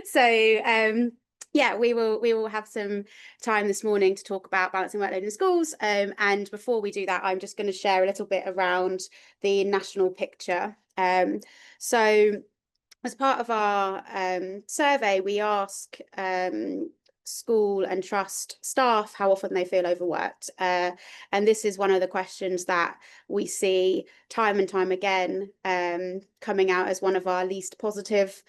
So yeah, we will have some time this morning to talk about balancing workload in schools. And before we do that, I'm just going to share a little bit around the national picture. So as part of our survey, we ask school and trust staff how often they feel overworked. And this is one of the questions that we see time and time again coming out as one of our least positive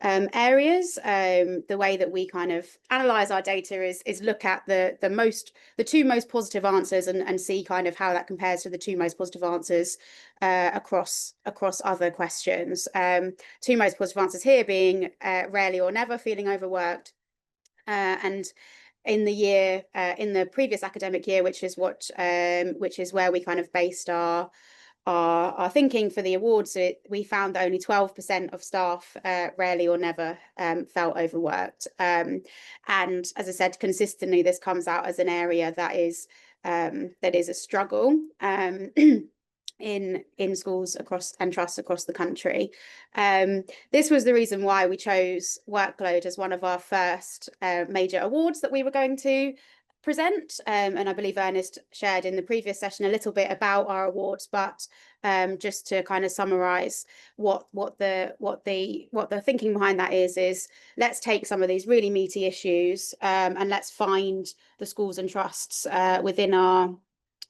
areas. The way that we kind of analyze our data is look at the two most positive answers and see kind of how that compares to the two most positive answers across other questions. Two most positive answers here being rarely or never feeling overworked, and in the previous academic year, which is where we kind of based our thinking for the awards, we found that only 12% of staff rarely or never felt overworked. And as I said, consistently, this comes out as an area that is a struggle in schools across and trusts across the country. This was the reason why we chose Workload as one of our first major awards that we were going to present, and I believe Ernest shared in the previous session a little bit about our awards, but just to kind of summarize what the thinking behind that is let's take some of these really meaty issues and let's find the schools and trusts within our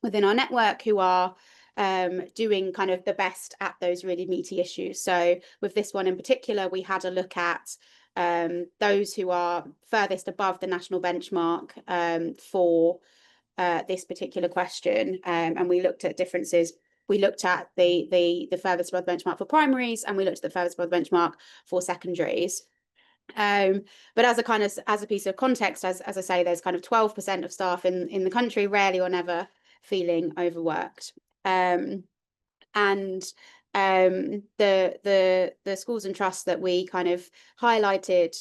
network who are doing kind of the best at those really meaty issues. So with this one in particular, we had a look at those who are furthest above the national benchmark for this particular question, and we looked at differences. We looked at the furthest above benchmark for primaries, and we looked at the furthest above benchmark for secondaries. But as a piece of context, as I say, there's kind of 12% of staff in the country rarely or never feeling overworked. And the schools and trusts that we kind of highlighted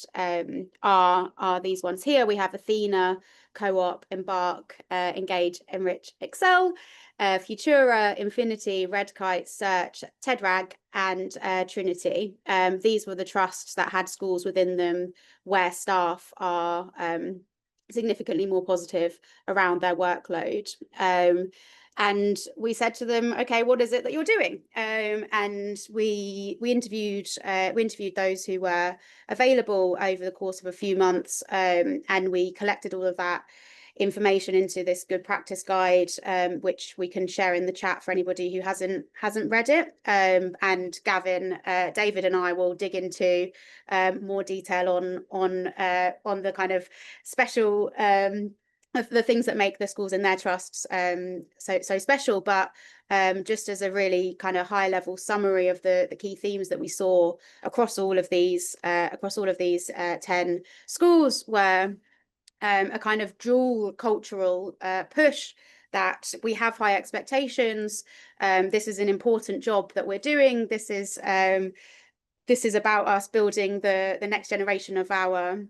are these ones here. We have Athena, Co-op, Embark, Engage, Enrich, Excel, Futura, Infinity, Red Kite, Search, TEDRAG, and Trinity. These were the trusts that had schools within them where staff are significantly more positive around their workload. And we said to them, okay, what is it that you're doing? And we interviewed those who were available over the course of a few months, and we collected all of that information into this good practice guide, which we can share in the chat for anybody who hasn't read it. And Gavin, David, and I will dig into more detail on the kind of special of the things that make the schools and their trusts so special, but just as a really kind of high level summary of the key themes that we saw across all of these 10 schools were a kind of dual cultural push that we have high expectations. This is an important job that we're doing. This is about us building the next generation of our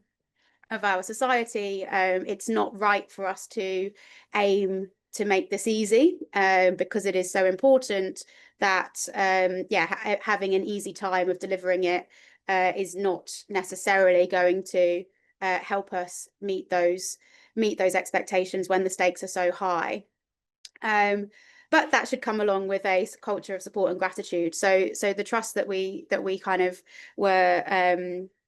society. It's not right for us to aim to make this easy because it is so important that having an easy time of delivering it is not necessarily going to help us meet those expectations when the stakes are so high. But that should come along with a culture of support and gratitude. So the trust that we kind of were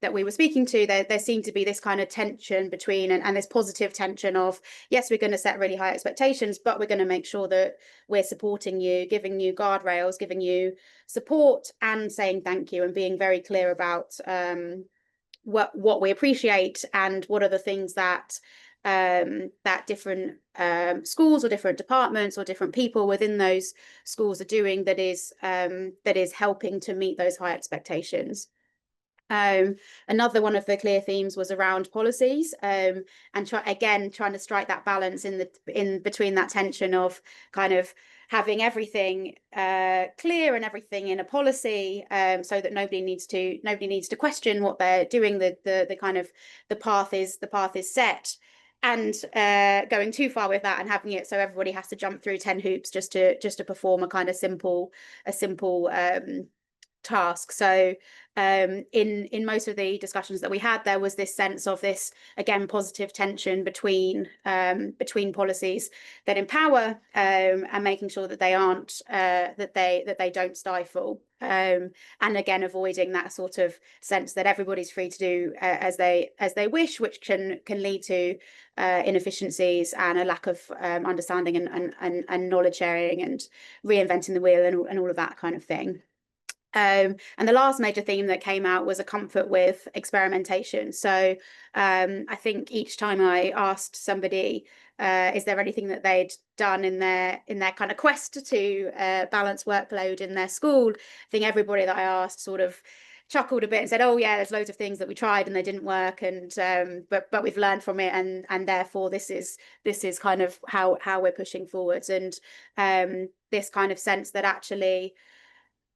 that we were speaking to, there seemed to be this kind of tension between and this positive tension of, yes, we're going to set really high expectations, but we're going to make sure that we're supporting you, giving you guardrails, giving you support, and saying thank you, and being very clear about what we appreciate and what are the things that different schools or different departments or different people within those schools are doing that is helping to meet those high expectations. Another one of the clear themes was around policies, and trying to strike that balance in between that tension of kind of having everything clear and everything in a policy, so that nobody needs to question what they're doing. The kind of the path is set, and going too far with that and having it so everybody has to jump through 10 hoops just to perform a kind of simple task. So in most of the discussions that we had, there was this sense of this, again, positive tension between policies that empower and making sure that they aren't that they don't stifle, and again avoiding that sort of sense that everybody's free to do as they wish, which can lead to inefficiencies and a lack of understanding and knowledge sharing and reinventing the wheel and all of that kind of thing. And the last major theme that came out was a comfort with experimentation. So I think each time I asked somebody, is there anything that they'd done in their kind of quest to balance workload in their school, I think everybody that I asked sort of chuckled a bit and said, oh yeah, there's loads of things that we tried and they didn't work, and but we've learned from it, and therefore this is kind of how we're pushing forwards. And this kind of sense that actually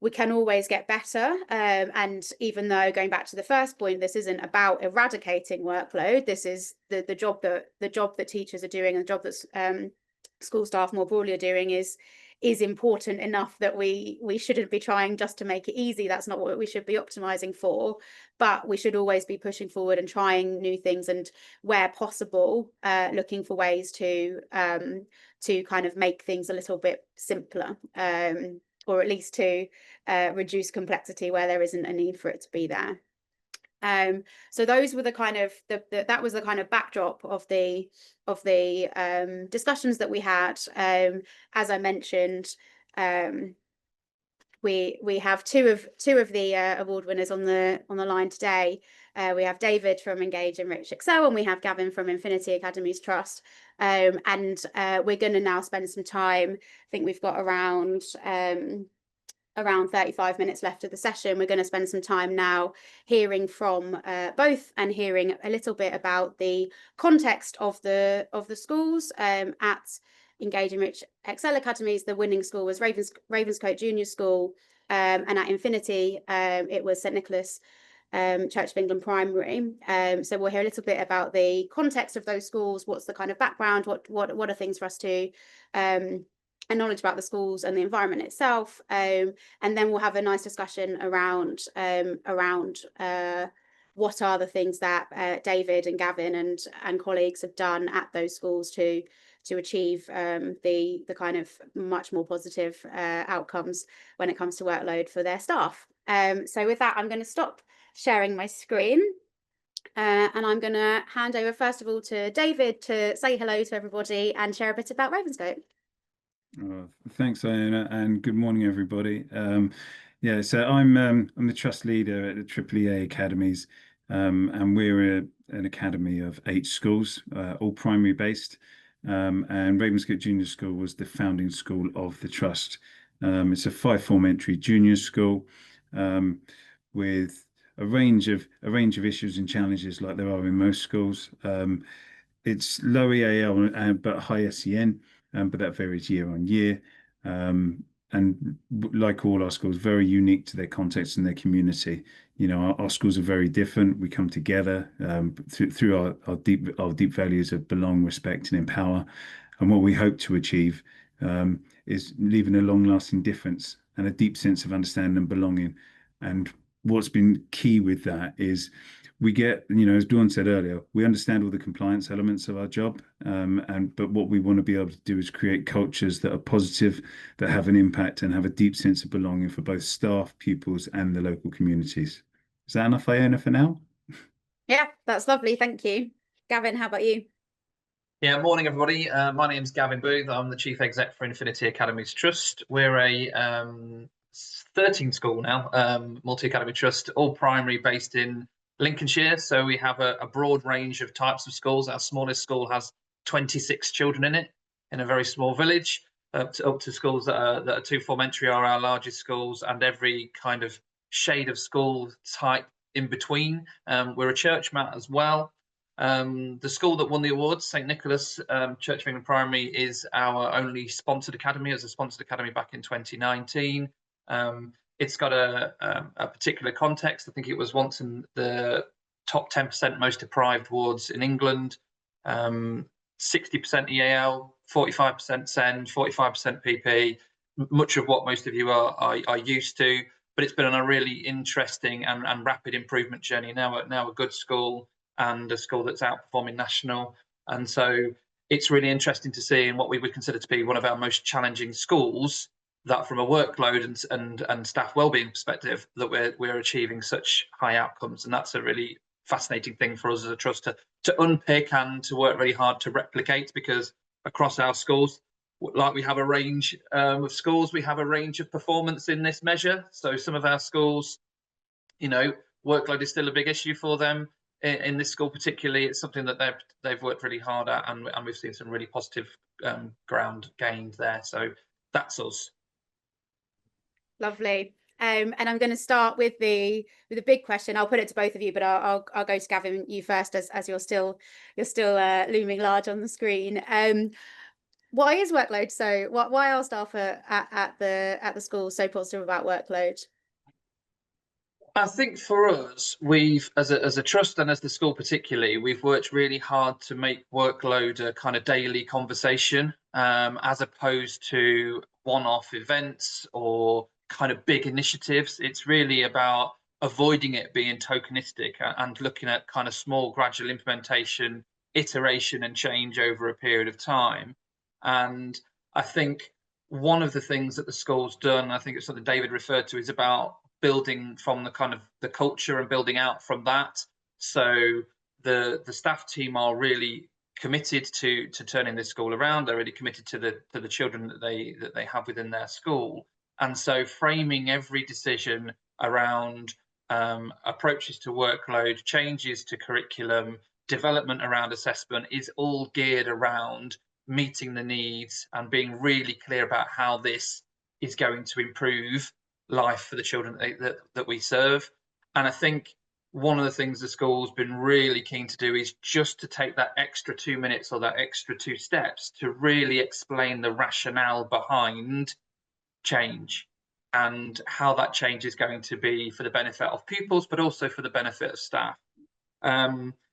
we can always get better. And even though, going back to the first point, this isn't about eradicating workload, this is the job that teachers are doing, and the job that school staff more broadly are doing is important enough that we shouldn't be trying just to make it easy. That's not what we should be optimizing for, but we should always be pushing forward and trying new things, and where possible looking for ways to kind of make things a little bit simpler, or at least to reduce complexity where there isn't a need for it to be there. So those were the kind of that was the kind of backdrop of the discussions that we had. As I mentioned, we have two of the award winners on the line today. We have David from Engage, Enrich, Excel, and we have Gavin from Infinity Academies Trust. And we're going to now spend some time. I think we've got around 35 minutes left of the session. We're going to spend some time now hearing from both, and hearing a little bit about the context of the schools. At Engage, Enrich, Excel Academies, the winning school was Ravenscote Junior School, and at Infinity it was St Nicholas Church of England Primary. So we'll hear a little bit about the context of those schools, what's the kind of background, what are things for us to and knowledge about the schools and the environment itself, and then we'll have a nice discussion around what are the things that David and Gavin and colleagues have done at those schools to achieve the kind of much more positive outcomes when it comes to workload for their staff. So with that, I'm going to stop sharing my screen, and I'm going to hand over first of all to David to say hello to everybody and share a bit about Ravenscote. Thanks, Iona, and good morning, everybody. Yeah, so I'm the trust leader at the AAA Academies, and we're an academy of 8 schools, all primary based. And Ravenscote Junior School was the founding school of the trust. It's a 5-form entry junior school with a range of issues and challenges like there are in most schools. It's low EAL but high SEN. But that varies year on year. And like all our schools, very unique to their context and their community. You know, our schools are very different. We come together through our deep values of belong, respect, and empower. And what we hope to achieve is leaving a long-lasting difference and a deep sense of understanding and belonging. And what's been key with that is we get, you know, as Dawn said earlier, we understand all the compliance elements of our job, but what we want to be able to do is create cultures that are positive, that have an impact, and have a deep sense of belonging for both staff, pupils, and the local communities. Is that enough, Iona, for now? Yeah, that's lovely. Thank you. Gavin, how about you? Yeah, morning, everybody. My name's Gavin Booth. I'm the Chief Exec for Infinity Academies Trust. We're a 13 school now, multi-academy trust, all primary, based in Lincolnshire. So we have a broad range of types of schools. Our smallest school has 26 children in it, in a very small village, up to schools that are 2-form entry are our largest schools, and every kind of shade of school type in between. We're a church mat as well. The school that won the awards, St Nicholas Church of England Primary, is our only sponsored academy. As a sponsored academy back in 2019. It's got a particular context. I think it was once in the top 10% most deprived wards in England. 60% EAL, 45% SEND, 45% PP, much of what most of you are used to. but it's been on a really interesting and rapid improvement journey. Now a good school, and a school that's outperforming national. And so it's really interesting to see in what we would consider to be one of our most challenging schools, that from a workload and staff wellbeing perspective, that we're achieving such high outcomes. And that's a really fascinating thing for us as a trust to unpick and to work really hard to replicate, because across our schools, like we have a range of schools, we have a range of performance in this measure. So some of our schools, you know, workload is still a big issue for them. In this school particularly, it's something that they've worked really hard at, and we've seen some really positive ground gained there. So that's us. Lovely. And I'm going to start with the big question. I'll put it to both of you, but I'll go to Gavin, you first, as you're still looming large on the screen. Why is workload why are staff at the school so positive about workload? I think for us, we've, as a trust and as the school particularly, we've worked really hard to make workload a kind of daily conversation, as opposed to one-off events or kind of big initiatives. It's really about avoiding it being tokenistic and looking at kind of small gradual implementation, iteration and change over a period of time. And I think one of the things that the school's done, I think it's something David referred to, is about building from the kind of the culture and building out from that. So the staff team are really committed to turning this school around. They're really committed to the children that they have within their school. And so framing every decision around approaches to workload, changes to curriculum, development around assessment is all geared around meeting the needs and being really clear about how this is going to improve life for the children that we serve. And I think one of the things the school's been really keen to do is just to take that extra 2 minutes or that extra 2 steps to really explain the rationale behind change and how that change is going to be for the benefit of pupils, but also for the benefit of staff.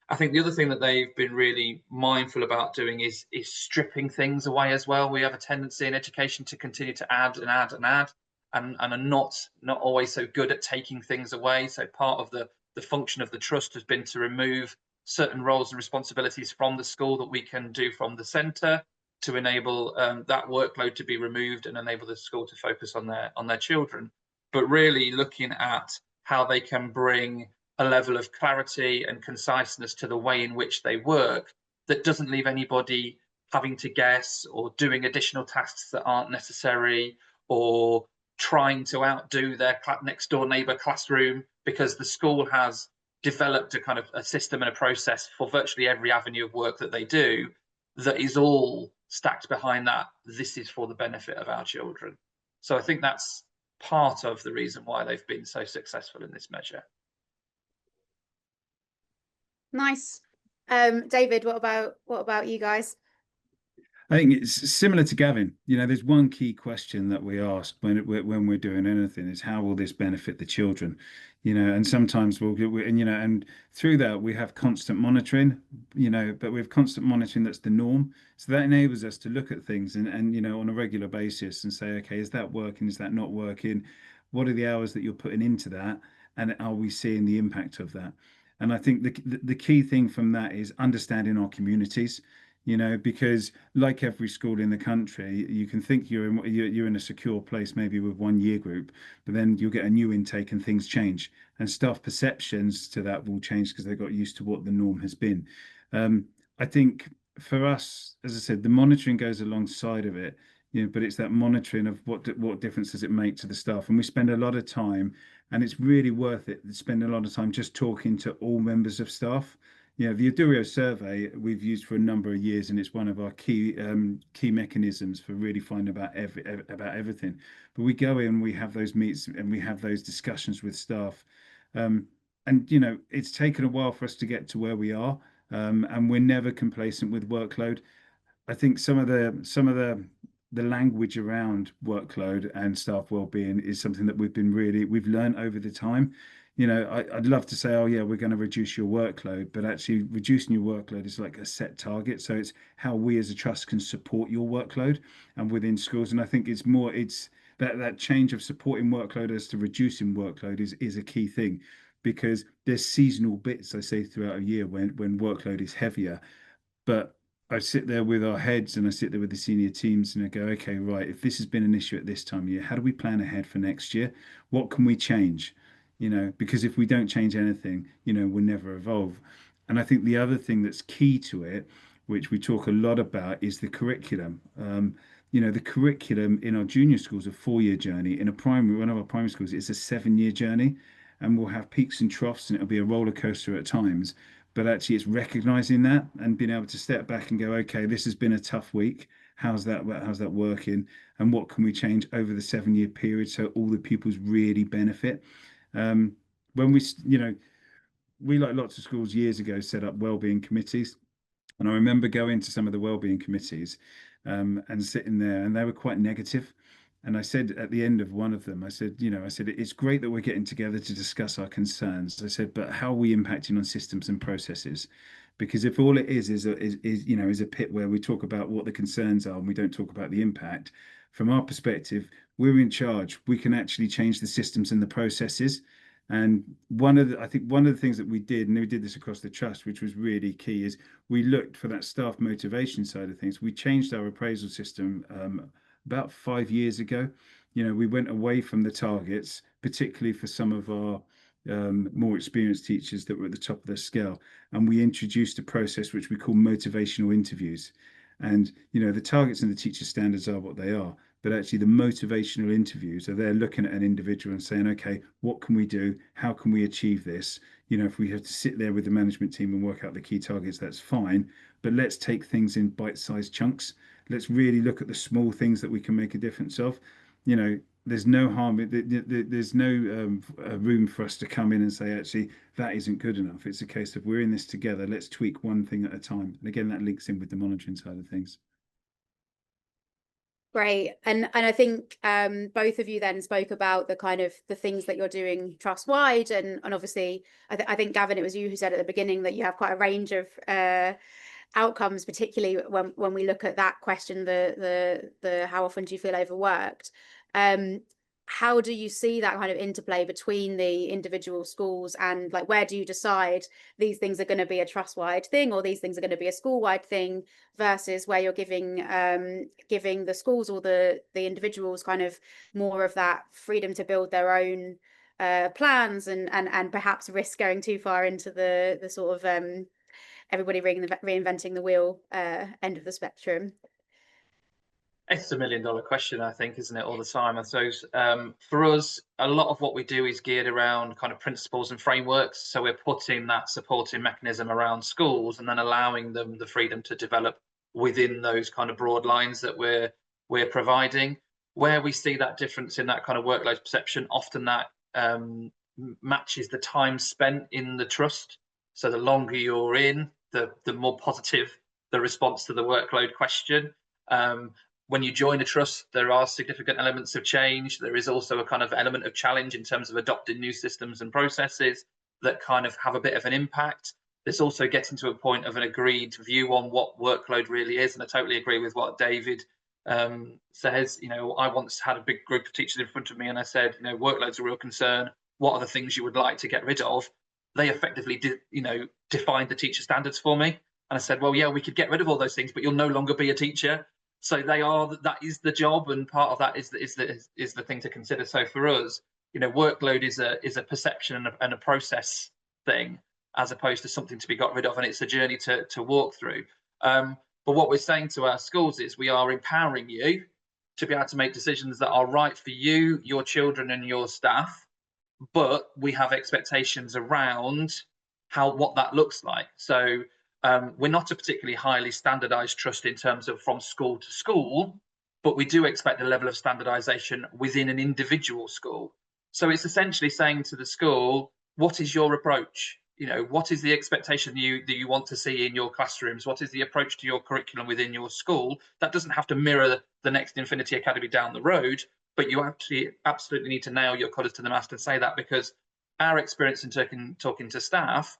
I think the other thing that they've been really mindful about doing is stripping things away as well. We have a tendency in education to continue to add and add and add, and are not always so good at taking things away. So part of the function of the trust has been to remove certain roles and responsibilities from the school that we can do from the centre to enable that workload to be removed and enable the school to focus on their children. But really looking at how they can bring a level of clarity and conciseness to the way in which they work that doesn't leave anybody having to guess or doing additional tasks that aren't necessary, or trying to outdo their next door neighbour classroom, because the school has developed a kind of a system and a process for virtually every avenue of work that they do that is all stacked behind that. This is for the benefit of our children. So I think that's part of the reason why they've been so successful in this measure. Nice. David, what about you guys? I think it's similar to Gavin. You know, there's one key question that we ask when we're doing anything is how will this benefit the children? You know, and sometimes and through that we have constant monitoring. You know, but with constant monitoring, that's the norm. So that enables us to look at things and you know on a regular basis and say, okay, is that working? Is that not working? What are the hours that you're putting into that? And are we seeing the impact of that? And I think the key thing from that is understanding our communities. You know, because like every school in the country, you can think you're in a secure place, maybe with one year group, but then you'll get a new intake and things change, and staff perceptions to that will change because they got used to what the norm has been. I think for us, as I said, the monitoring goes alongside of it, you know, but it's that monitoring of what difference does it make to the staff, and we spend a lot of time, and it's really worth it to spend a lot of time just talking to all members of staff. Yeah, the Adurio survey we've used for a number of years, and it's one of our key mechanisms for really finding about everything. But we go in, we have those meets, and we have those discussions with staff, and you know it's taken a while for us to get to where we are, and we're never complacent with workload. I think some of the language around workload and staff wellbeing is something that we've learned over the time. You know, I'd love to say, oh yeah, we're going to reduce your workload, but actually reducing your workload is like a set target. So it's how we as a trust can support your workload and within schools. And I think it's that change of supporting workload as to reducing workload is a key thing, because there's seasonal bits, I say, throughout a year when workload is heavier. But I sit there with our heads and I sit there with the senior teams and I go, okay, right, if this has been an issue at this time of year, how do we plan ahead for next year? What can we change? Because if we don't change anything, we'll never evolve. And I think the other thing that's key to it, which we talk a lot about, is the curriculum. The curriculum in our junior schools, a 4-year journey. In one of our primary schools, it's a 7-year journey, and we'll have peaks and troughs, and it'll be a roller coaster at times. But actually, it's recognizing that and being able to step back and go, okay, this has been a tough week. How's that working? And what can we change over the 7-year period so all the pupils really benefit? When we, like lots of schools years ago, set up wellbeing committees. And I remember going to some of the wellbeing committees and sitting there, and they were quite negative. And I said at the end of one of them, I said, it's great that we're getting together to discuss our concerns. I said, but how are we impacting on systems and processes? Because if all it is a pit where we talk about what the concerns are and we don't talk about the impact, from our perspective, we're in charge. We can actually change the systems and the processes. And I think one of the things that we did, and we did this across the trust, which was really key, is we looked for that staff motivation side of things. We changed our appraisal system about 5 years ago. We went away from the targets, particularly for some of our more experienced teachers that were at the top of their scale. And we introduced a process which we call motivational interviews. And, the targets and the teacher standards are what they are. But actually, the motivational interviews are there looking at an individual and saying, okay, what can we do? How can we achieve this? If we have to sit there with the management team and work out the key targets, that's fine. But let's take things in bite-sized chunks. Let's really look at the small things that we can make a difference of. There's no harm. There's no room for us to come in and say, actually, that isn't good enough. It's a case of we're in this together. Let's tweak one thing at a time. And again, that links in with the monitoring side of things. Great. And I think both of you then spoke about the kind of the things that you're doing trust-wide, and obviously I think, Gavin, it was you who said at the beginning that you have quite a range of outcomes, particularly when we look at that question, the how often do you feel overworked? How do you see that kind of interplay between the individual schools, and like, where do you decide these things are going to be a trust-wide thing or these things are going to be a school-wide thing, versus where you're giving the schools or the individuals kind of more of that freedom to build their own plans and perhaps risk going too far into the sort of everybody reinventing the wheel end of the spectrum? It's $1 million question, I think, isn't it, all the time? I suppose for us, a lot of what we do is geared around kind of principles and frameworks. So we're putting that supporting mechanism around schools and then allowing them the freedom to develop within those kind of broad lines that we're providing. Where we see that difference in that kind of workload perception, often that matches the time spent in the trust. So the longer you're in, the more positive the response to the workload question. When you join a trust, there are significant elements of change. There is also a kind of element of challenge in terms of adopting new systems and processes that kind of have a bit of an impact. There's also getting to a point of an agreed view on what workload really is. And I totally agree with what David says. I once had a big group of teachers in front of me and I said, workload's a real concern. What are the things you would like to get rid of? They effectively defined the teacher standards for me. And I said, well, yeah, we could get rid of all those things, but you'll no longer be a teacher. So that is the job, and part of that is the thing to consider. So for us, workload is a perception and a process thing, as opposed to something to be got rid of, and it's a journey to walk through. But what we're saying to our schools is we are empowering you to be able to make decisions that are right for you, your children, and your staff. But we have expectations around what that looks like. So we're not a particularly highly standardized trust in terms of from school to school, but we do expect a level of standardization within an individual school. So it's essentially saying to the school, what is your approach? What is the expectation that you want to see in your classrooms? What is the approach to your curriculum within your school? That doesn't have to mirror the next Infinity Academy down the road, but you actually absolutely need to nail your colours to the mast and say that, because our experience in talking to staff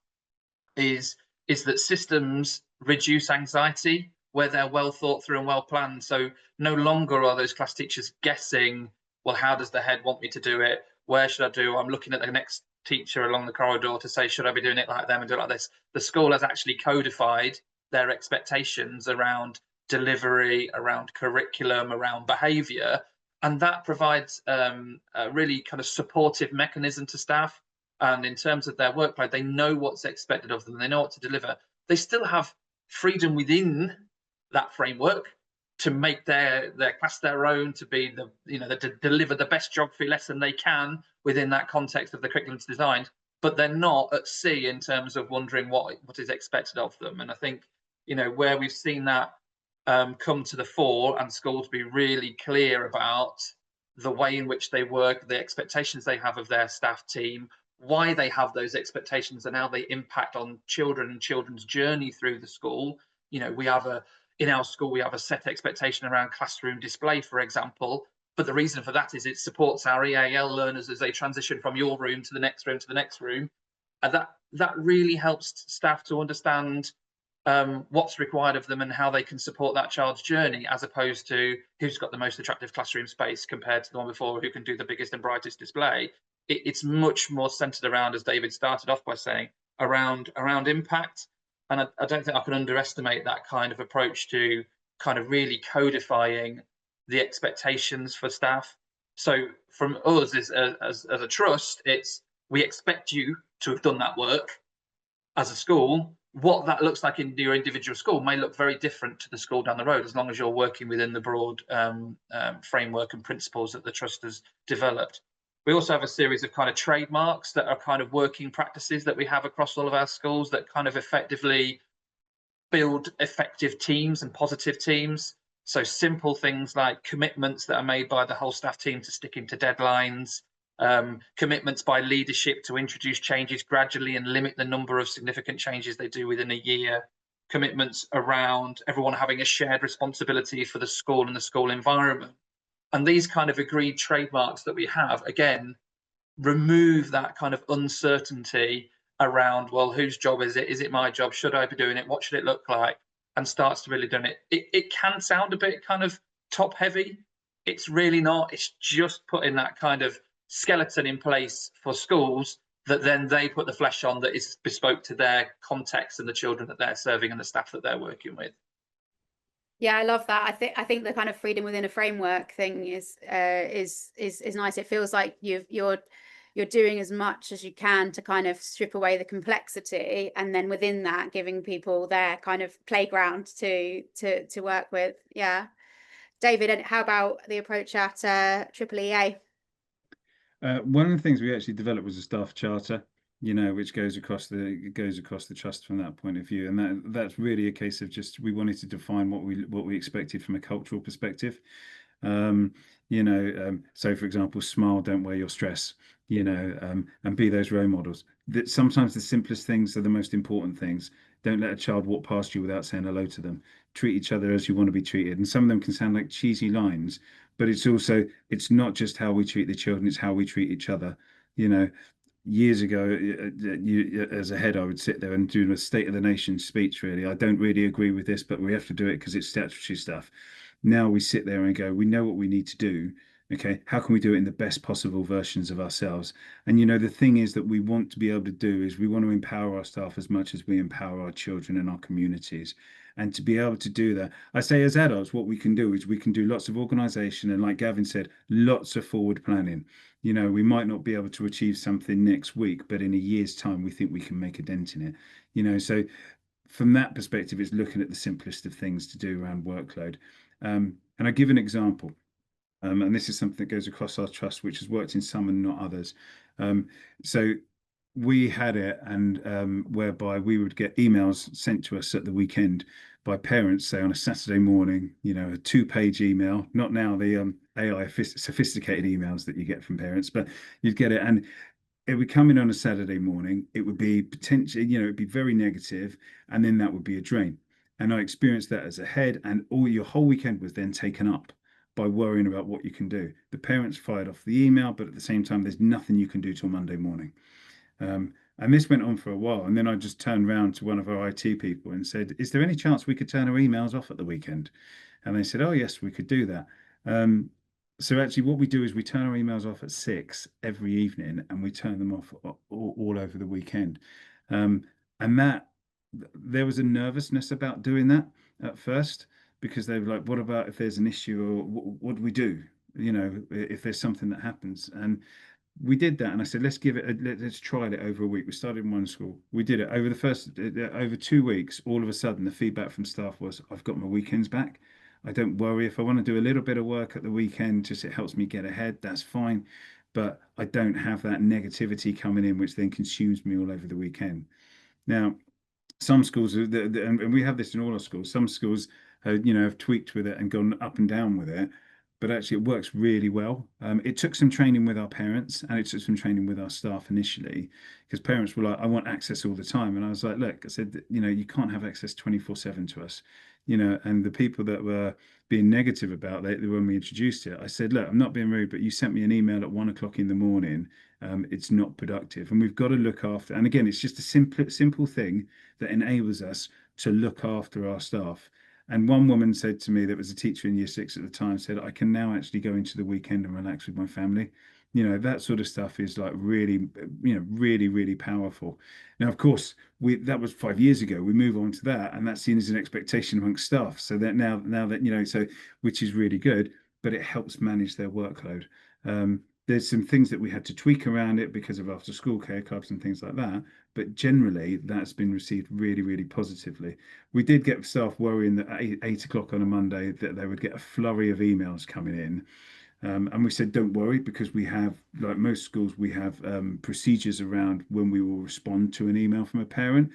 is that systems reduce anxiety where they're well thought through and well planned. So no longer are those class teachers guessing well, how does the head want me to do it? Where should I do? I'm looking at the next teacher along the corridor to say, should I be doing it like them and do it like this? The school has actually codified their expectations around delivery, around curriculum, around behaviour, and that provides a really kind of supportive mechanism to staff. And in terms of their workload, they know what's expected of them, they know what to deliver. They still have freedom within that framework to make their class their own, to be the, you know, to deliver the best geography lesson they can within that context of the curriculum designed, but they're not at sea in terms of wondering what is expected of them. And I think, you know, where we've seen that come to the fore and schools be really clear about the way in which they work, the expectations they have of their staff team, why they have those expectations and how they impact on children and children's journey through the school. You know, we have in our school, we have a set expectation around classroom display, for example, but the reason for that is it supports our EAL learners as they transition from your room to the next room to the next room. And that really helps staff to understand what's required of them and how they can support that child's journey, as opposed to who's got the most attractive classroom space compared to the one before, who can do the biggest and brightest display. It's much more centered around, as David started off by saying, around impact. And I don't think I can underestimate that kind of approach to kind of really codifying the expectations for staff. So from us as a trust, it's we expect you to have done that work as a school. What that looks like in your individual school may look very different to the school down the road, as long as you're working within the broad framework and principles that the trust has developed. We also have a series of kind of trademarks that are kind of working practices that we have across all of our schools that kind of effectively build effective teams and positive teams. So simple things like commitments that are made by the whole staff team to sticking to deadlines, commitments by leadership to introduce changes gradually and limit the number of significant changes they do within a year, commitments around everyone having a shared responsibility for the school and the school environment. And these kind of agreed trademarks that we have, again, remove that kind of uncertainty around, well, whose job is it? Is it my job? Should I be doing it? What should it look like? And starts to really doing it. It can sound a bit kind of top heavy. It's really not. It's just putting that kind of skeleton in place for schools that then they put the flesh on, that is bespoke to their context and the children that they're serving and the staff that they're working with. Yeah, I love that. I think the kind of freedom within a framework thing is nice. It feels like you're doing as much as you can to kind of strip away the complexity, and then within that, giving people their kind of playground to work with. Yeah, David, and how about the approach at EEA? One of the things we actually developed was a staff charter, you know, which goes across the trust from that point of view, and that's really a case of just we wanted to define what we expected from a cultural perspective. You know, so for example, smile, don't wear your stress, you know, and be those role models. That sometimes the simplest things are the most important things. Don't let a child walk past you without saying hello to them. Treat each other as you want to be treated. And some of them can sound like cheesy lines, but it's not just how we treat the children, it's how we treat each other. You know, years ago, as a head, I would sit there and do a State of the Nation speech. Really, I don't really agree with this, but we have to do it because it's statutory stuff. Now we sit there and go, we know what we need to do. Okay, how can we do it in the best possible versions of ourselves? And you know, the thing is that we want to be able to do is we want to empower our staff as much as we empower our children and our communities. And to be able to do that, I say as adults, what we can do is we can do lots of organisation and, like Gavin said, lots of forward planning. You know, we might not be able to achieve something next week, but in a year's time, we think we can make a dent in it. You know, so from that perspective, it's looking at the simplest of things to do around workload. And I give an example. And this is something that goes across our trust, which has worked in some and not others. So we had it, and whereby we would get emails sent to us at the weekend by parents, say on a Saturday morning, you know, a 2-page email, not now the AI sophisticated emails that you get from parents, but you'd get it, and it would come in on a Saturday morning. It would be potentially, you know, it'd be very negative, and then that would be a drain. And I experienced that as a head, and all your whole weekend was then taken up by worrying about what you can do. The parents fired off the email, but at the same time, there's nothing you can do till Monday morning. And this went on for a while. And then I just turned around to one of our IT people and said, is there any chance we could turn our emails off at the weekend? And they said, oh, yes, we could do that. So actually, what we do is we turn our emails off at 6 every evening, and we turn them off all over the weekend. Um, and that there was a nervousness about doing that at first because they were like, "What about if there's an issue, or what do we do? You know, if there's something that happens." And we did that, and I said, let's give it let's try it over a week. We started in one school. We did it over the first over 2 weeks. All of a sudden, the feedback from staff was, I've got my weekends back. I don't worry if I want to do a little bit of work at the weekend, just it helps me get ahead. That's fine, but I don't have that negativity coming in, which then consumes me all over the weekend. Now, some schools and we have this in all our schools. Some schools have tweaked with it and gone up and down with it, but actually it works really well. It took some training with our parents, and it took some training with our staff initially, because parents were like, I want access all the time. And I was like, look, I said, you can't have access 24/7 to us. And the people that were being negative about it when we introduced it, I said, look, I'm not being rude, but you sent me an email at 1 o'clock in the morning. It's not productive, and we've got to look after. And again, it's just a simple thing that enables us to look after our staff. And one woman said to me, that was a teacher in year 6 at the time, said, I can now actually go into the weekend and relax with my family. That sort of stuff is like really, really, really powerful. Now, of course, that was 5 years ago. We move on to that, and that's seen as an expectation amongst staff. So that now that, so which is really good, but it helps manage their workload. There's some things that we had to tweak around it because of after school care clubs and things like that. But generally, that's been received really, really positively. We did get staff worrying that at 8 o'clock on a Monday that they would get a flurry of emails coming in. And we said, don't worry, because we have, like most schools, we have procedures around when we will respond to an email from a parent.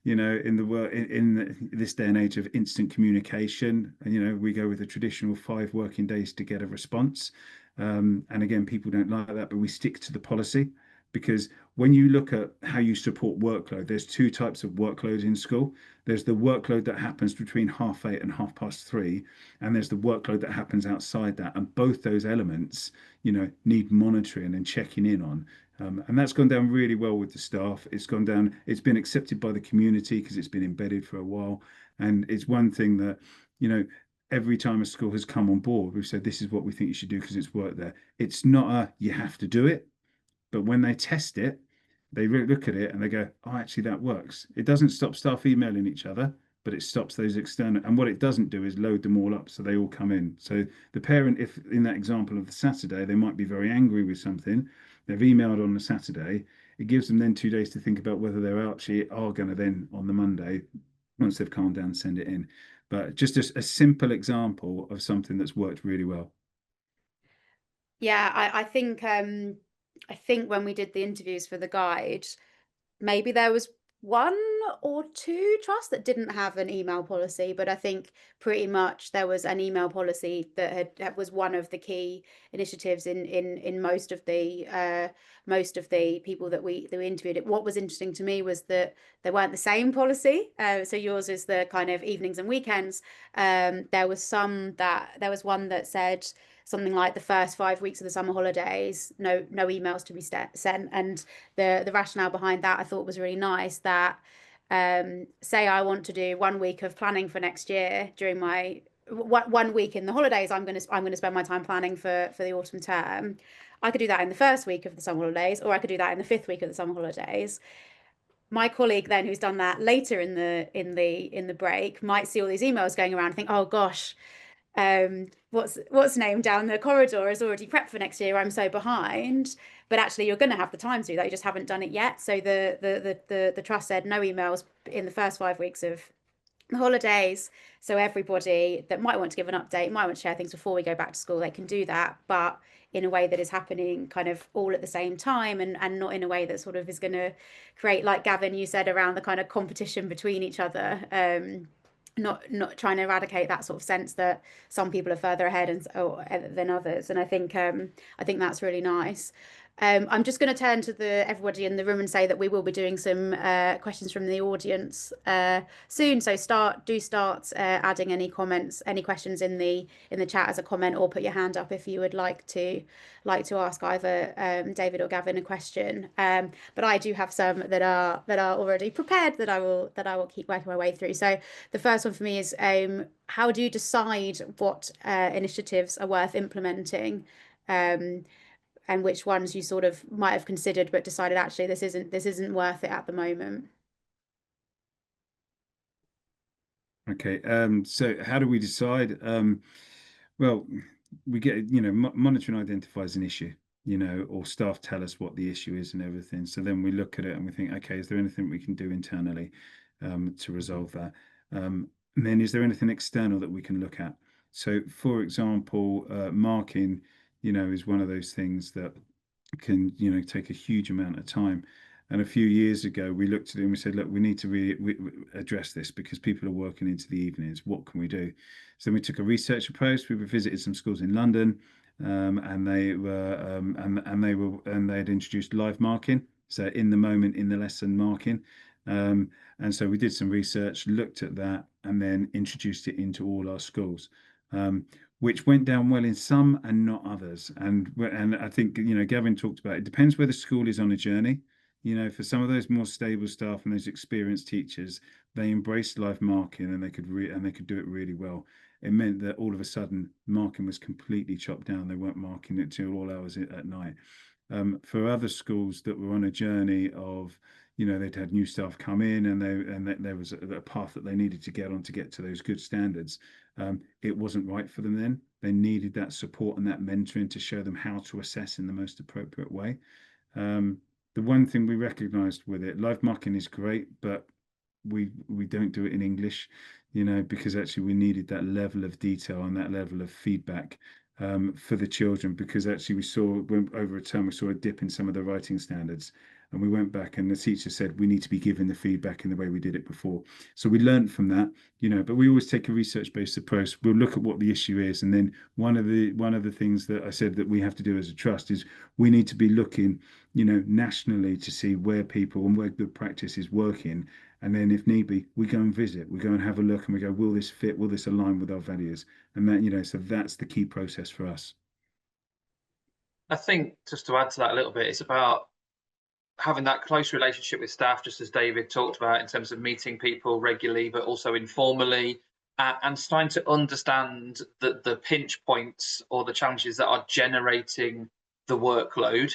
In the work in this day and age of instant communication, we go with the traditional 5 working days to get a response. And again, people don't like that, but we stick to the policy, because when you look at how you support workload, there's 2 types of workload in school. There's the workload that happens between 8:30 and 3:30, and there's the workload that happens outside that. And both those elements, need monitoring and checking in on. And that's gone down really well with the staff. It's gone down, it's been accepted by the community because it's been embedded for a while. And it's one thing that, every time a school has come on board, we've said, this is what we think you should do because it's worked there. It's not you have to do it, but when they test it, they look at it and they go, oh, actually, that works. It doesn't stop staff emailing each other, but it stops those external. And what it doesn't do is load them all up so they all come in. So the parent, if in that example of the Saturday, they might be very angry with something, they've emailed on the Saturday, it gives them then 2 days to think about whether they actually are going to then on the Monday, once they've calmed down, send it in. But just a simple example of something that's worked really well. Yeah, I think when we did the interviews for the guide, maybe there was 1 or 2 trusts that didn't have an email policy, but I think pretty much there was an email policy that was one of the key initiatives in most of the people that we interviewed. What was interesting to me was that they weren't the same policy. So yours is the kind of evenings and weekends. There was one that said something like the first 5 weeks of the summer holidays, no emails to be sent. And the rationale behind that I thought was really nice, that say I want to do 1 week of planning for next year during my 1 week in the holidays, I'm going to spend my time planning for the autumn term. I could do that in the first week of the summer holidays, or I could do that in the 5th week of the summer holidays. My colleague then, who's done that later in the break, might see all these emails going around and think, oh gosh, what's name down the corridor is already prepped for next year, I'm so behind. But actually you're going to have the time to do that, you just haven't done it yet. So the trust said no emails in the first 5 weeks of the holidays, so everybody that might want to give an update, might want to share things before we go back to school, they can do that, but in a way that is happening kind of all at the same time, and not in a way that sort of is going to create, like Gavin, you said, around the kind of competition between each other. Not trying to eradicate that sort of sense that some people are further ahead than others. And I think that's really nice. I'm just going to turn to everybody in the room and say that we will be doing some questions from the audience soon. So do start adding any comments, any questions in the chat as a comment, or put your hand up if you would like to ask either David or Gavin a question. But I do have some that are already prepared that I will keep working my way through. So the first one for me is how do you decide what initiatives are worth implementing? And which ones you sort of might have considered but decided actually this isn't worth it at the moment. Okay, so how do we decide? Well, we get, monitoring identifies an issue, or staff tell us what the issue is and everything. So then we look at it and we think, okay, is there anything we can do internally to resolve that? And then is there anything external that we can look at? So, for example, marking, is one of those things that can, take a huge amount of time. And a few years ago, we looked at it and we said, look, we need to address this because people are working into the evenings. What can we do? So we took a research approach. We visited some schools in London, and they were and they had introduced live marking, so in the moment, in the lesson marking. And so we did some research, looked at that, and then introduced it into all our schools. Which went down well in some and not others. And I think, Gavin talked about it depends where the school is on a journey. For some of those more stable staff and those experienced teachers, they embraced live marking and they could do it really well. It meant that all of a sudden marking was completely chopped down. They weren't marking it till all hours at night. For other schools that were on a journey of, they'd had new staff come in and there was a path that they needed to get on to get to those good standards. It wasn't right for them then. They needed that support and that mentoring to show them how to assess in the most appropriate way. The one thing we recognized with it, live marking is great, but we don't do it in English, because actually we needed that level of detail and that level of feedback for the children, because actually we saw over a term, we saw a dip in some of the writing standards. And we went back and the teacher said, we need to be given the feedback in the way we did it before. So we learned from that, but we always take a research-based approach. We'll look at what the issue is. And then one of the things that I said that we have to do as a trust is we need to be looking, nationally to see where people and where good practice is working. And then if need be, we go and visit, we go and have a look and we go, will this fit? Will this align with our values? And that, so that's the key process for us. I think just to add to that a little bit, it's about having that close relationship with staff, just as David talked about, in terms of meeting people regularly, but also informally, and starting to understand the pinch points or the challenges that are generating the workload,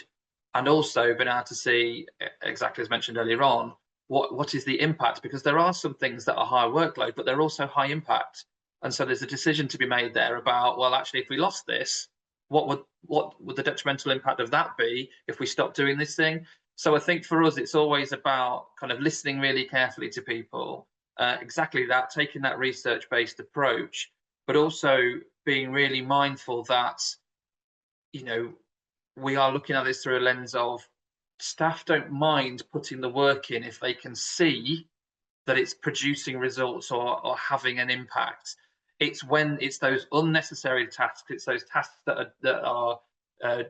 and also being able to see, exactly as mentioned earlier on, what is the impact, because there are some things that are high workload, but they're also high impact. And so there's a decision to be made there about, well, actually, if we lost this, what would the detrimental impact of that be if we stopped doing this thing? So I think for us, it's always about kind of listening really carefully to people, exactly that, taking that research-based approach, but also being really mindful that, we are looking at this through a lens of staff don't mind putting the work in if they can see that it's producing results or having an impact. It's when it's those unnecessary tasks, it's those tasks that are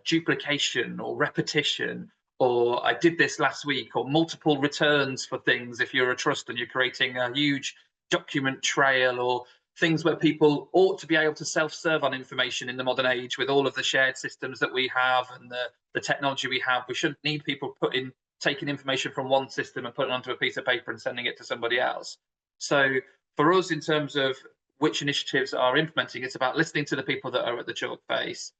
duplication or repetition, or I did this last week, or multiple returns for things if you're a trust and you're creating a huge document trail, or things where people ought to be able to self-serve on information in the modern age with all of the shared systems that we have and the technology we have. We shouldn't need people taking information from one system and putting it onto a piece of paper and sending it to somebody else. So for us, in terms of which initiatives are implementing, it's about listening to the people that are at the chalk face,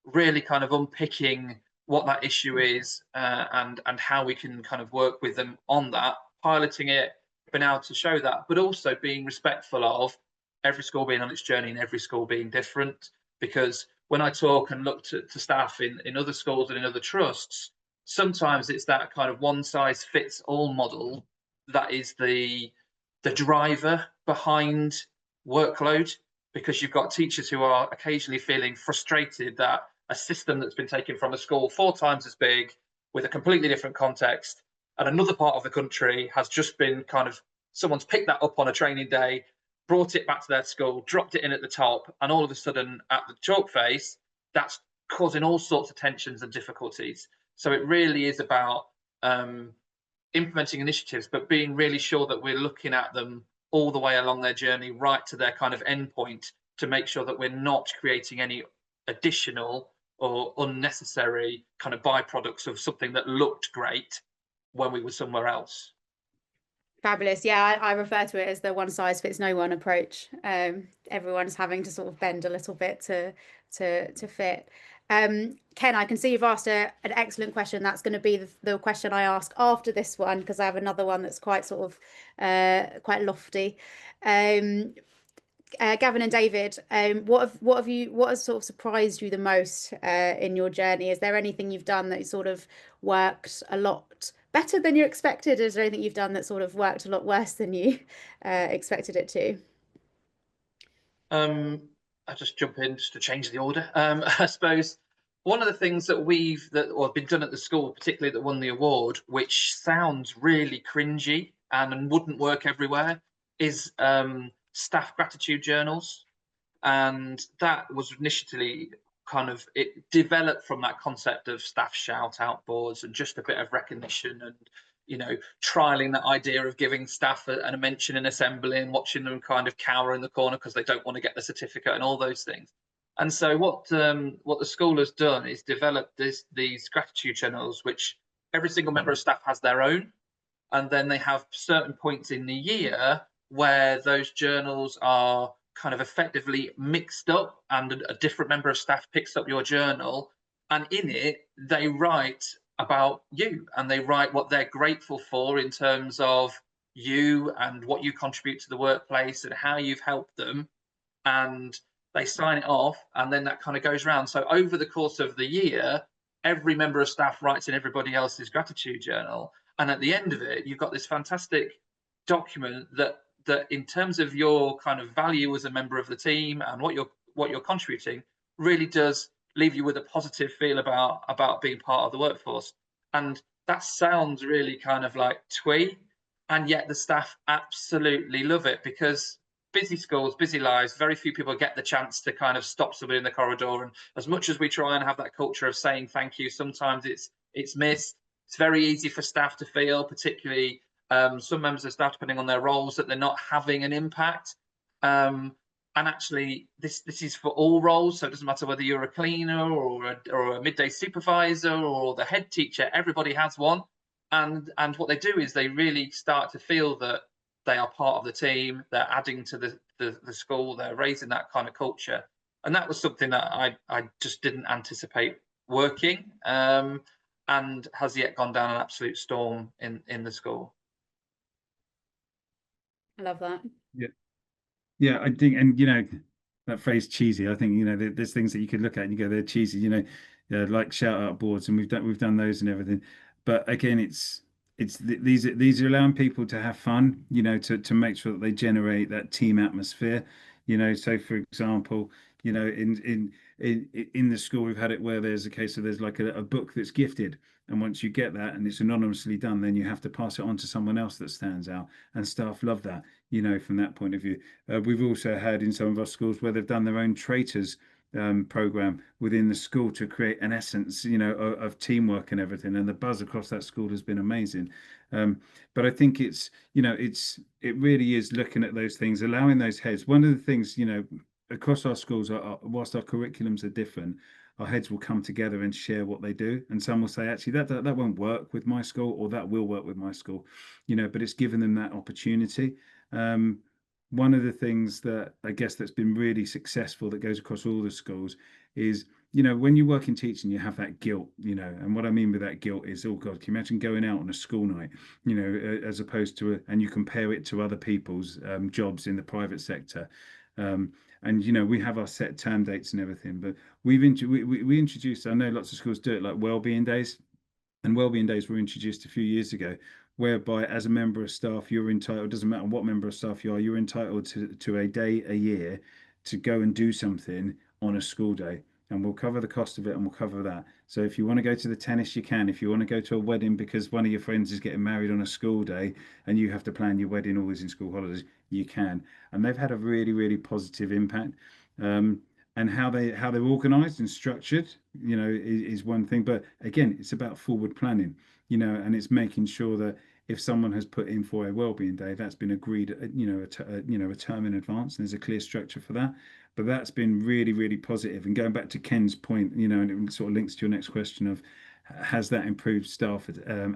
really kind of unpicking what that issue is, and how we can kind of work with them on that, piloting it, being able to show that, but also being respectful of every school being on its journey and every school being different. Because when I talk and look to staff in other schools and in other trusts, sometimes it's that kind of one size fits all model that is the driver behind workload, because you've got teachers who are occasionally feeling frustrated that a system that's been taken from a school 4 times as big with a completely different context and another part of the country has just been kind of, someone's picked that up on a training day, brought it back to their school, dropped it in at the top, and all of a sudden at the chalk face, that's causing all sorts of tensions and difficulties. So it really is about implementing initiatives, but being really sure that we're looking at them all the way along their journey, right to their kind of endpoint, to make sure that we're not creating any additional or unnecessary kind of byproducts of something that looked great when we were somewhere else. Fabulous. Yeah, I refer to it as the one size fits no one approach. Everyone's having to sort of bend a little bit to fit. Ken, I can see you've asked an excellent question. That's going to be the question I ask after this one, because I have another one that's quite sort of quite lofty. Gavin and David, what has sort of surprised you the most in your journey? Is there anything you've done that sort of worked a lot better than you expected? Is there anything you've done that sort of worked a lot worse than you expected it to? I'll just jump in just to change the order. I suppose one of the things that been done at the school, particularly that won the award, which sounds really cringy and wouldn't work everywhere, is staff gratitude journals. And that was initially it developed from that concept of staff shout out boards and just a bit of recognition and, you know, trialing that idea of giving staff a mention in assembly and watching them kind of cower in the corner because they don't want to get the certificate and all those things. And so what the school has done is developed these gratitude channels, which every single member of staff has their own, and then they have certain points in the year where those journals are kind of effectively mixed up, and a different member of staff picks up your journal, and in it they write about you, and they write what they're grateful for in terms of you and what you contribute to the workplace and how you've helped them, and they sign it off, and then that kind of goes around. So over the course of the year, every member of staff writes in everybody else's gratitude journal, and at the end of it you've got this fantastic document that in terms of your kind of value as a member of the team and what you're contributing, really does leave you with a positive feel about being part of the workforce. And that sounds really kind of like twee, and yet the staff absolutely love it, because busy schools, busy lives, very few people get the chance to kind of stop somebody in the corridor. And as much as we try and have that culture of saying thank you, sometimes it's missed. It's very easy for staff to feel, particularly some members of staff, depending on their roles, that they're not having an impact. And actually, this is for all roles, so it doesn't matter whether you're a cleaner or a midday supervisor or the head teacher. Everybody has one, and what they do is they really start to feel that they are part of the team. They're adding to the school. They're raising that kind of culture, and that was something that I just didn't anticipate working, and has yet gone down an absolute storm in the school. I love that. Yeah, I think, and you know, that phrase cheesy, I think, you know, there's things that you could look at and you go, they're cheesy, you know, like shout out boards, and we've done those and everything. But again, these are allowing people to have fun, you know, to make sure that they generate that team atmosphere, you know. So for example, you know, in the school we've had it where there's a case of there's like a book that's gifted, and once you get that and it's anonymously done, then you have to pass it on to someone else that stands out, and staff love that, you know, from that point of view. We've also had in some of our schools where they've done their own traitors program within the school to create an essence, you know, of teamwork and everything. And the buzz across that school has been amazing. But I think it's, you know, it really is looking at those things, allowing those heads. One of the things, you know, across our schools, whilst our curriculums are different, our heads will come together and share what they do. And some will say, actually, that won't work with my school, or that will work with my school, you know, but it's given them that opportunity. One of the things that I guess that's been really successful that goes across all the schools is, you know, when you work in teaching, you have that guilt, you know, and what I mean by that guilt is, oh God, can you imagine going out on a school night, you know, as opposed to, and you compare it to other people's jobs in the private sector. And, you know, we have our set term dates and everything, but we introduced, I know lots of schools do it, like wellbeing days. And wellbeing days were introduced a few years ago, whereby as a member of staff, you're entitled, doesn't matter what member of staff you are, you're entitled to a day a year to go and do something on a school day. And we'll cover the cost of it, and we'll cover that. So if you want to go to the tennis, you can. If you want to go to a wedding because one of your friends is getting married on a school day and you have to plan your wedding always in school holidays, you can. And they've had a really, really positive impact. and how they're organized and structured, is one thing. But again, it's about forward planning, and it's making sure that if someone has put in for a wellbeing day, that's been agreed, a term in advance, and there's a clear structure for that. But that's been really, really positive. And going back to Ken's point, and it sort of links to your next question of has that improved staff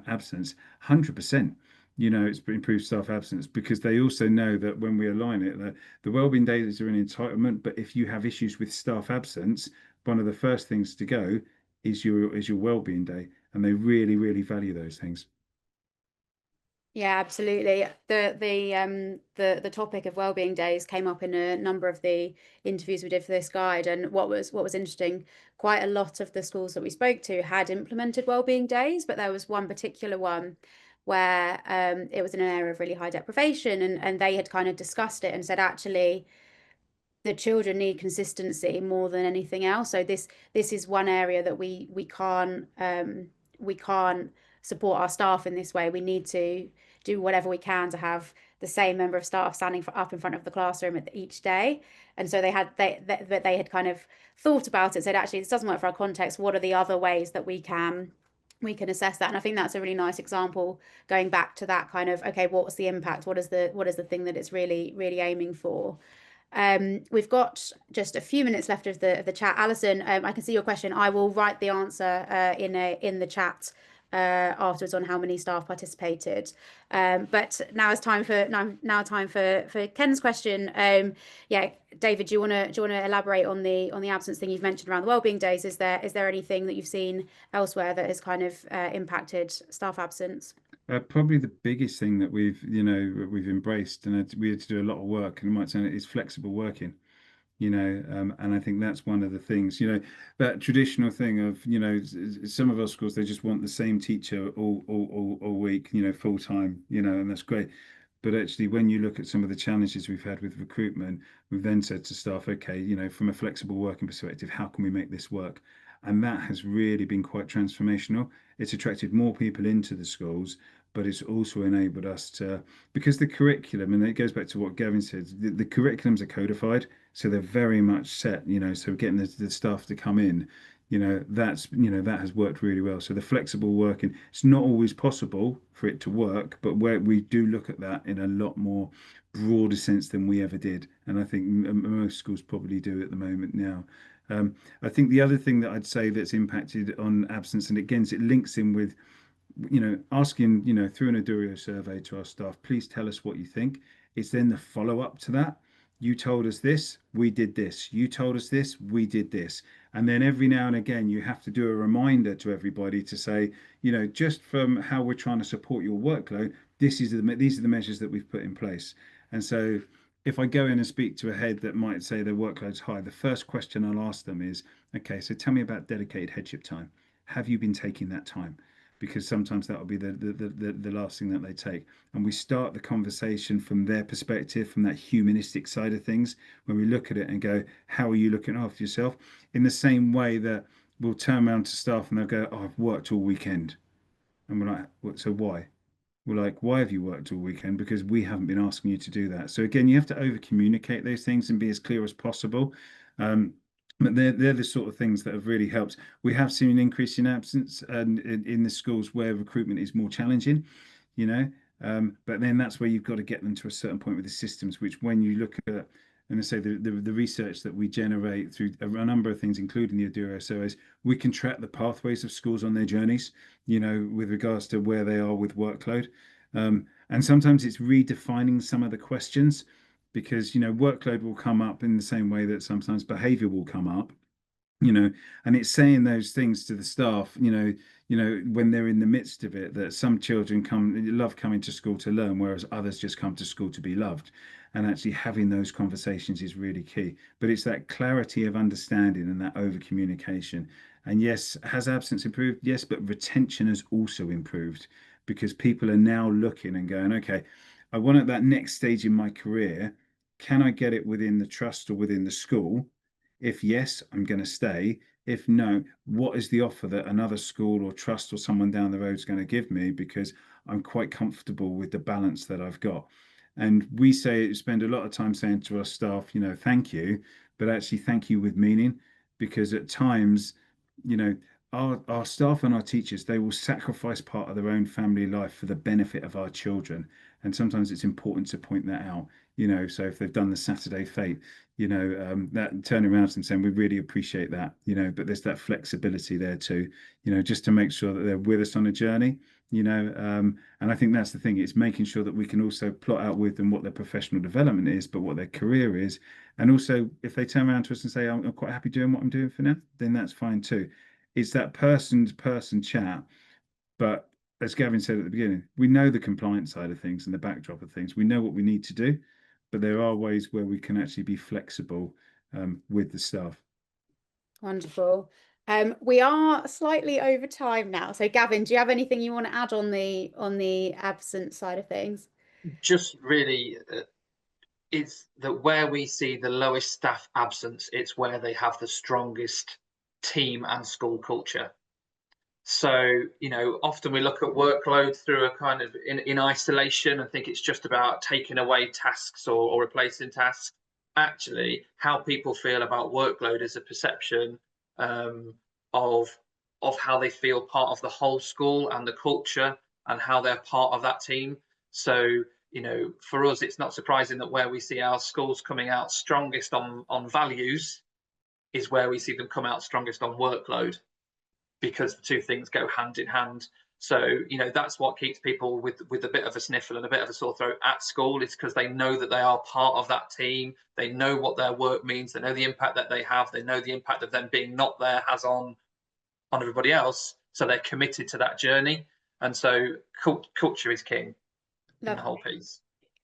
absence? 100%. It's improved staff absence because they also know that when we align it, that the wellbeing days are an entitlement, but if you have issues with staff absence, one of the first things to go is your wellbeing day, and they really, really value those things. Yeah, absolutely. The topic of wellbeing days came up in a number of the interviews we did for this guide. And what was interesting, quite a lot of the schools that we spoke to had implemented wellbeing days, but there was one particular one where it was in an area of really high deprivation, and they had kind of discussed it and said, actually, the children need consistency more than anything else. So this is one area that we can't support our staff in this way. We need to do whatever we can to have the same member of staff standing up in front of the classroom each day. And so they had kind of thought about it, said, actually, this doesn't work for our context. What are the other ways that we can assess that? And I think that's a really nice example, going back to that kind of, okay, what's the impact? What is the thing that it's really, really aiming for? We've got just a few minutes left of the chat. Alison, I can see your question. I will write the answer in the chat afterwards on how many staff participated. But now it's time for Ken's question. Yeah, David, do you want to elaborate on the absence thing you've mentioned around the wellbeing days? Is there anything that you've seen elsewhere that has kind of impacted staff absence? Probably the biggest thing that we've embraced, and we had to do a lot of work, and it might sound is flexible working. And I think that's one of the things, that traditional thing of, some of our schools, they just want the same teacher all week, full time, and that's great. But actually, when you look at some of the challenges we've had with recruitment, we've then said to staff, okay, from a flexible working perspective, how can we make this work? And that has really been quite transformational. It's attracted more people into the schools, but it's also enabled us to, because the curriculum, and it goes back to what Gavin said, the curriculums are codified, so they're very much set, so getting the staff to come in, that has worked really well. So the flexible working, it's not always possible for it to work, but where we do look at that in a lot more broader sense than we ever did. And I think most schools probably do at the moment now. I think the other thing that I'd say that's impacted on absence, and again, it links in with asking, through an Adurio survey to our staff, please tell us what you think. It's then the follow up to that. You told us this, we did this. You told us this, we did this. And then every now and again, you have to do a reminder to everybody to say, just from how we're trying to support your workload, these are the measures that we've put in place. And so if I go in and speak to a head that might say their workload's high, the first question I'll ask them is, okay, so tell me about dedicated headship time. Have you been taking that time? Because sometimes that will be the last thing that they take. And we start the conversation from their perspective, from that humanistic side of things, when we look at it and go, how are you looking after yourself? In the same way that we'll turn around to staff and they'll go, oh, I've worked all weekend. And we're like, so why? We're like, why have you worked all weekend? Because we haven't been asking you to do that. So again, you have to over communicate those things and be as clear as possible. But they're the sort of things that have really helped. We have seen an increase in absence and in the schools where recruitment is more challenging, but then that's where you've got to get them to a certain point with the systems, which when you look at, and I say the research that we generate through a number of things, including the Aduro surveys, we can track the pathways of schools on their journeys, with regards to where they are with workload. And sometimes it's redefining some of the questions, because workload will come up in the same way that sometimes behavior will come up, and it's saying those things to the staff, when they're in the midst of it, that some children love coming to school to learn, whereas others just come to school to be loved. And actually having those conversations is really key. But it's that clarity of understanding and that over communication. And yes, has absence improved? Yes, but retention has also improved, because people are now looking and going, okay, I want at that next stage in my career, can I get it within the trust or within the school? If yes, I'm going to stay. If no, what is the offer that another school or trust or someone down the road is going to give me, because I'm quite comfortable with the balance that I've got. And we spend a lot of time saying to our staff, thank you, but actually thank you with meaning, because at times, you know, our staff and our teachers, they will sacrifice part of their own family life for the benefit of our children. And sometimes it's important to point that out, so if they've done the Saturday fete, that turning around and saying, we really appreciate that, but there's that flexibility there too, just to make sure that they're with us on a journey, and I think that's the thing. It's making sure that we can also plot out with them what their professional development is, but what their career is. And also, if they turn around to us and say, I'm quite happy doing what I'm doing for now, then that's fine too. It's that person-to-person chat. But as Gavin said at the beginning, we know the compliance side of things and the backdrop of things. We know what we need to do, but there are ways where we can actually be flexible with the staff. Wonderful. We are slightly over time now. So Gavin, do you have anything you want to add on the absence side of things? Just really, it's that where we see the lowest staff absence, it's where they have the strongest team and school culture. So, often we look at workload through a kind of in isolation and think it's just about taking away tasks or replacing tasks. Actually, how people feel about workload is a perception of how they feel part of the whole school and the culture and how they're part of that team. So, for us, it's not surprising that where we see our schools coming out strongest on values is where we see them come out strongest on workload, because the two things go hand in hand. So, that's what keeps people with a bit of a sniffle and a bit of a sore throat at school. It's because they know that they are part of that team. They know what their work means. They know the impact that they have. They know the impact of them being not there has on everybody else. So they're committed to that journey. And so culture is king in the whole piece.